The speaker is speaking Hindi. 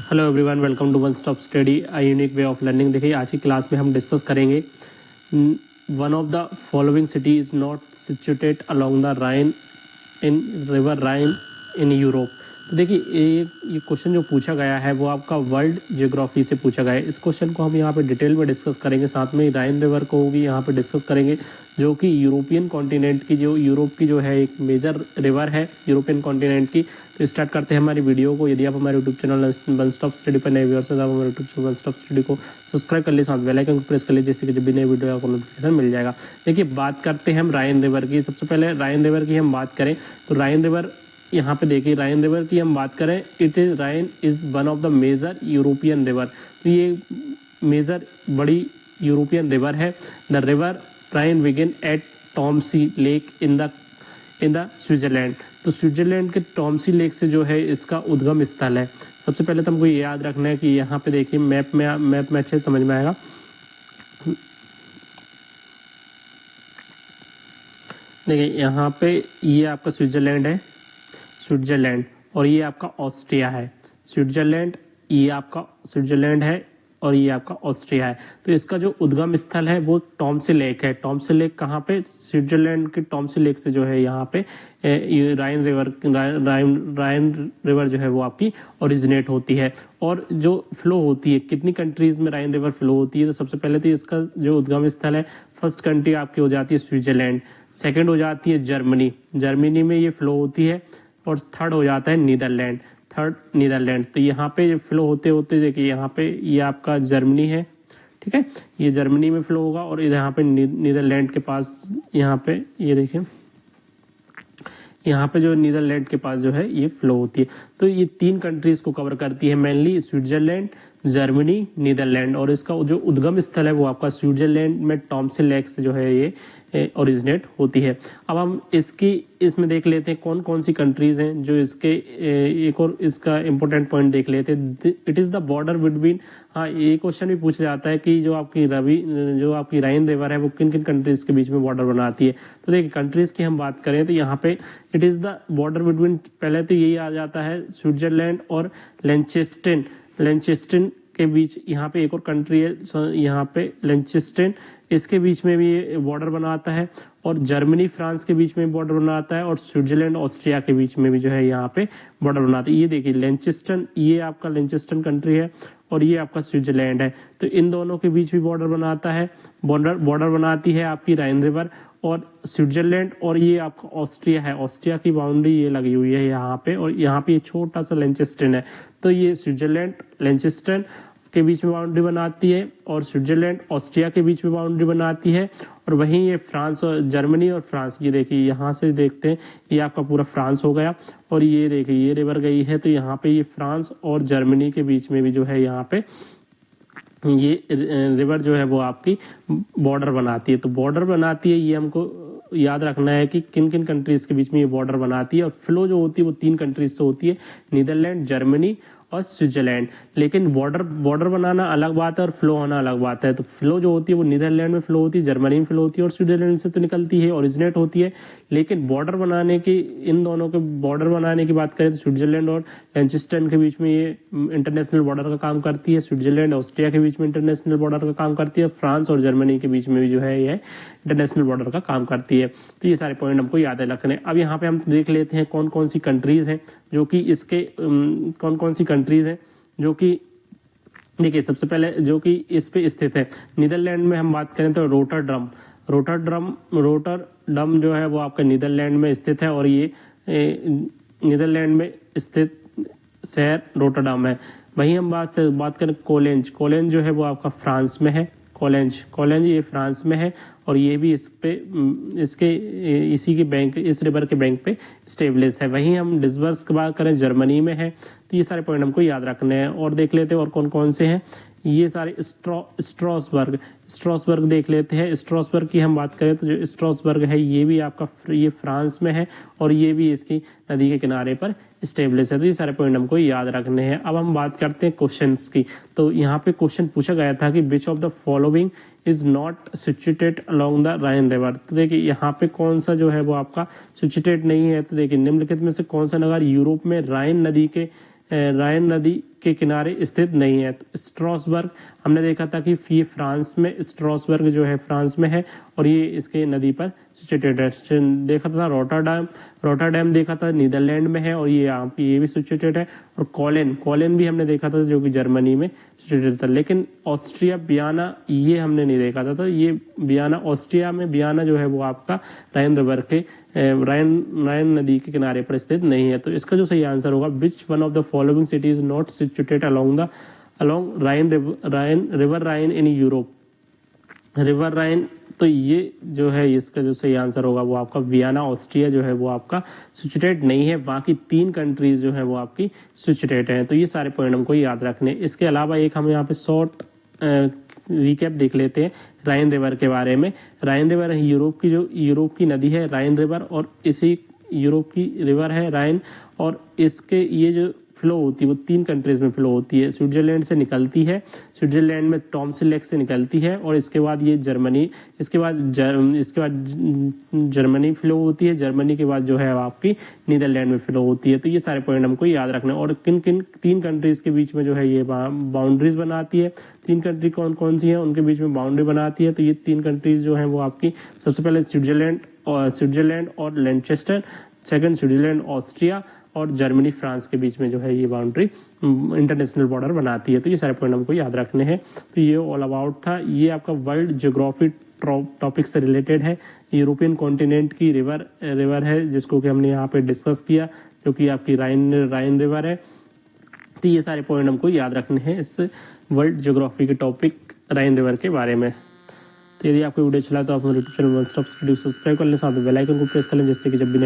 Hello everyone, welcome to one stop study, a unique way of learning. देखिए, आज की क्लास में हम डिस्कस करेंगे one of the following city is not situated along the Rhine in river Rhine in Europe. तो देखिए, ये क्वेश्चन जो पूछा गया है वो आपका वर्ल्ड ज्योग्राफी से पूछा गया है। इस क्वेश्चन को हम यहाँ पे डिटेल में डिस्कस करेंगे, साथ में राइन रिवर को भी यहाँ पे डिस्कस करेंगे, जो कि यूरोपियन कॉन्टिनेंट की, जो यूरोप की जो है एक मेजर रिवर है यूरोपियन कॉन्टिनेंट की। तो स्टार्ट करते हैं हमारी वीडियो को। यदि आप हमारे YouTube channel one stop study पर नए व्यूअर्स हैं, आप हमारे YouTube channel one stop study को सब्सक्राइब कर लीजिए, साथ बेल आइकन को प्रेस कर लीजिए, जिससे कि जब भी नई वीडियो आपको नोटिफिकेशन मिल जाएगा। देखिए, बात करते हैं हम राइन रिवर की। सबसे पहले राइन रिवर की हम बात करें तो राइन रिवर, यहाँ पे देखिए, राइन रिवर की हम बात करें, Rhine is one of the major European river. तो ये मेजर बड़ी यूरोपियन रिवर है। The river Rhine begin at Tomasee lake in the Switzerland. तो स्विट्जरलैंड के टॉमसी लेक से जो है इसका उद्गम स्थल है। सबसे पहले तो हमको ये याद रखना है कि यहाँ पे देखिए, मैप में अच्छे समझ में आएगा। देखिए, यहाँ पे ये आपका स्विट्जरलैंड है, स्विट्जरलैंड, और ये आपका ऑस्ट्रिया है। स्विट्जरलैंड, ये आपका स्विट्जरलैंड है, और ये आपका ऑस्ट्रिया है। तो इसका जो उद्गम स्थल है वो टॉमसी लेक है। टॉमसी लेक कहाँ पे? स्विट्जरलैंड के टॉमसी लेक से जो है यहाँ पे ये राइन रिवर जो है वो आपकी ओरिजिनेट होती है। और जो फ्लो होती है, कितनी कंट्रीज में राइन रिवर फ्लो होती है? तो सबसे पहले तो इसका जो उद्गम स्थल है, फर्स्ट कंट्री आपकी हो जाती है स्विट्जरलैंड, सेकेंड हो जाती है जर्मनी, जर्मनी में ये फ्लो होती है, और थर्ड हो जाता है नीदरलैंड, तो यहाँ पे फ्लो होते होते देखिए, यहाँ पे ये आपका जर्मनी है, ठीक है, ये जर्मनी में फ्लो होगा, और यहाँ पे नीदरलैंड के पास, यहाँ पे ये देखिए, यहाँ पे जो नीदरलैंड के पास जो है ये फ्लो होती है। तो ये तीन कंट्रीज को कवर करती है मेनली, स्विट्जरलैंड, जर्मनी, नीदरलैंड। और इसका जो उद्गम स्थल है वो आपका स्विट्जरलैंड में टॉमसी लेक से जो है ये ओरिजिनेट होती है। अब हम इसमें देख लेते हैं कौन कौन सी कंट्रीज हैं जो इसके, एक और इसका इंपॉर्टेंट पॉइंट देख लेते हैं। It is the border between, हाँ, ये क्वेश्चन भी पूछा जाता है कि जो आपकी राइन रिवर है वो किन किन कंट्रीज के बीच में बॉर्डर बनाती है। तो देखिए, कंट्रीज की हम बात करें तो यहाँ पे it is the border between, पहले तो यही आ जाता है स्विट्जरलैंड और लेंचेस्टन के बीच। यहाँ पे एक और कंट्री है, यहाँ पे लेंचेस्टन, इसके बीच में भी ये बॉर्डर बनाता है, और जर्मनी फ्रांस के बीच में बॉर्डर बनाता है, और स्विट्जरलैंड ऑस्ट्रिया के बीच में भी जो है यहाँ पे बॉर्डर बनाता है। ये देखिए, लेंचेस्टन, ये आपका लेंचेस्टन कंट्री है, और ये आपका स्विट्जरलैंड है। तो इन दोनों के बीच भी बॉर्डर बनाता है, बॉर्डर बनाती है आपकी राइन रिवर और स्विट्जरलैंड, और ये आपका ऑस्ट्रिया है, ऑस्ट्रिया की बाउंड्री ये लगी हुई है यहाँ पे, और यहाँ पे ये छोटा सा लेंचेस्टन है। तो ये स्विट्जरलैंड लेंचेस्टन के बीच में बाउंड्री बनाती है, और स्विट्जरलैंड ऑस्ट्रिया के बीच में बाउंड्री बनाती है। और वहीं ये फ्रांस और जर्मनी और फ्रांस, ये देखिए, यहाँ से देखते हैं, ये आपका पूरा फ्रांस हो गया, और ये देखिए ये रिवर गई है, तो यहाँ पे ये फ्रांस और जर्मनी के बीच में भी जो है यहाँ पे ये रिवर जो है वो आपकी बॉर्डर बनाती है। तो बॉर्डर बनाती है, ये हमको याद रखना है कि किन किन कंट्रीज के बीच में ये बॉर्डर बनाती है। और फ्लो जो होती है वो तीन कंट्रीज से होती है, नीदरलैंड, जर्मनी और स्विट्जरलैंड। लेकिन बॉर्डर बनाना अलग बात है और फ्लो होना अलग बात है। तो फ्लो जो होती है वो नीदरलैंड में फ्लो होती है, जर्मनी में फ्लो होती है, और स्विट्जरलैंड से तो निकलती है, ओरिजिनेट होती है। लेकिन बॉर्डर बनाने की, इन दोनों के बॉर्डर बनाने की बात करें तो स्विट्जरलैंड और लेंचेस्टन के बीच में ये इंटरनेशनल बॉर्डर का काम करती है, स्विट्जरलैंड ऑस्ट्रिया के बीच में इंटरनेशनल बॉर्डर का काम करती है, फ्रांस और जर्मनी के बीच में भी जो है ये इंटरनेशनल बॉर्डर का काम करती है। तो ये सारे पॉइंट हमको याद रखने। अब यहाँ पे हम देख लेते हैं कौन कौन सी कंट्रीज हैं जो कि इसके, कौन कौन सी कंट्रीज हैं जो कि, देखिए, सबसे पहले जो कि इस पे स्थित है, नीदरलैंड में हम बात करें तो रोटरडम जो है वो आपका नीदरलैंड में स्थित है, और ये नीदरलैंड में स्थित शहर रोटरडम है। वहीं हम बात करें कोलेंज जो है वो आपका फ्रांस में है, कोलेंज ये फ्रांस में है, और ये भी इसी के बैंक, इस रिवर के बैंक पे स्टेब्लिश है। वहीं हम डिस्बर्स की बात करें, जर्मनी में है। तो ये सारे पॉइंट हमको याद रखने हैं। और देख लेते हैं और कौन कौन से हैं ये सारे। स्ट्रॉसबर्ग देख लेते हैं। स्ट्रॉसबर्ग की हम बात करें तो जो स्ट्रॉसबर्ग है ये भी आपका, ये फ्रांस में है, और ये भी इसकी नदी के किनारे पर स्टेब्लिश है। तो ये सारे पॉइंट हमको याद रखने हैं। अब हम बात करते हैं क्वेश्चंस की। तो यहाँ पे क्वेश्चन पूछा गया था कि which of the following is not situated along the Ryan river. तो देखिए, यहाँ पे कौन सा जो है वो आपका सिचुएटेड नहीं है। तो देखिए, निम्नलिखित में से कौन सा नगर यूरोप में राइन नदी के राइन नदी के किनारे स्थित नहीं है। तो स्ट्रासबर्ग हमने देखा था कि ये फ्रांस में, स्ट्रासबर्ग जो है फ्रांस में है और ये इसके नदी पर सिचुएटेड है। देखा था रोटरडैम देखा था नीदरलैंड में है और ये भी सिचुएटेड है। और कोलेन भी हमने देखा था जो कि जर्मनी में सिचुएटेड था। लेकिन ऑस्ट्रिया वियना ये हमने नहीं देखा था। तो ये वियना, ऑस्ट्रिया में वियना जो है वो आपका राइन नदी के किनारे पर स्थित नहीं है। तो इसका जो सही आंसर होगा, which one of the following city is not situated along river Rhine in Europe. River Rhine, तो ये जो है इसका जो सही आंसर होगा वो आपका वियना, ऑस्ट्रिया जो है वो आपका सिचुएटेड नहीं है। बाकी 3 कंट्रीज जो है वो आपकी सिचुएटेड हैं। तो ये सारे पॉइंट हमको याद रखने। इसके अलावा एक हम यहाँ पे शॉर्ट रिकैप देख लेते हैं राइन रिवर के बारे में। राइन रिवर यूरोप की नदी है राइन रिवर, और इसी यूरोप की रिवर है राइन। और इसके ये जो फ्लो होती है वो 3 कंट्रीज में फ्लो होती है। स्विट्जरलैंड से निकलती है, स्विट्जरलैंड में टॉम्से लेक से निकलती है, और इसके बाद ये इसके बाद जर्मनी फ्लो होती है। जर्मनी के बाद जो है आपकी नीदरलैंड में फ्लो होती है। तो ये सारे पॉइंट हमको याद रखना है। और किन 3 कंट्रीज के बीच में जो है ये बाउंड्रीज बनाती है। 3 कंट्री कौन कौन सी है उनके बीच में बाउंड्री बनाती है। तो ये 3 कंट्रीज जो है वो आपकी, सबसे पहले स्विट्जरलैंड और लैंचेस्टर, सेकंड स्विट्जरलैंड ऑस्ट्रिया, और जर्मनी फ्रांस के बीच में जो है ये बाउंड्री इंटरनेशनल बॉर्डर बनाती है। तो ये सारे पॉइंट हमको याद रखने हैं। तो ये ऑल अबाउट था। ये आपका वर्ल्ड ज्योग्राफी टॉपिक से रिलेटेड है। यूरोपियन कॉन्टिनेंट की रिवर है जिसको कि हमने यहाँ पे डिस्कस किया, जो कि आपकी राइन रिवर है। तो ये सारे पॉइंट हमको याद रखने हैं इस वर्ल्ड ज्योग्राफी के टॉपिक राइन रिवर के बारे में। तो यदि आपको वीडियो अच्छा लगा तो आप मेरे YouTube channel one stop study subscribe कर लें, साथ में बेल आइकन को प्रेस कर लें, जिससे कि जब भी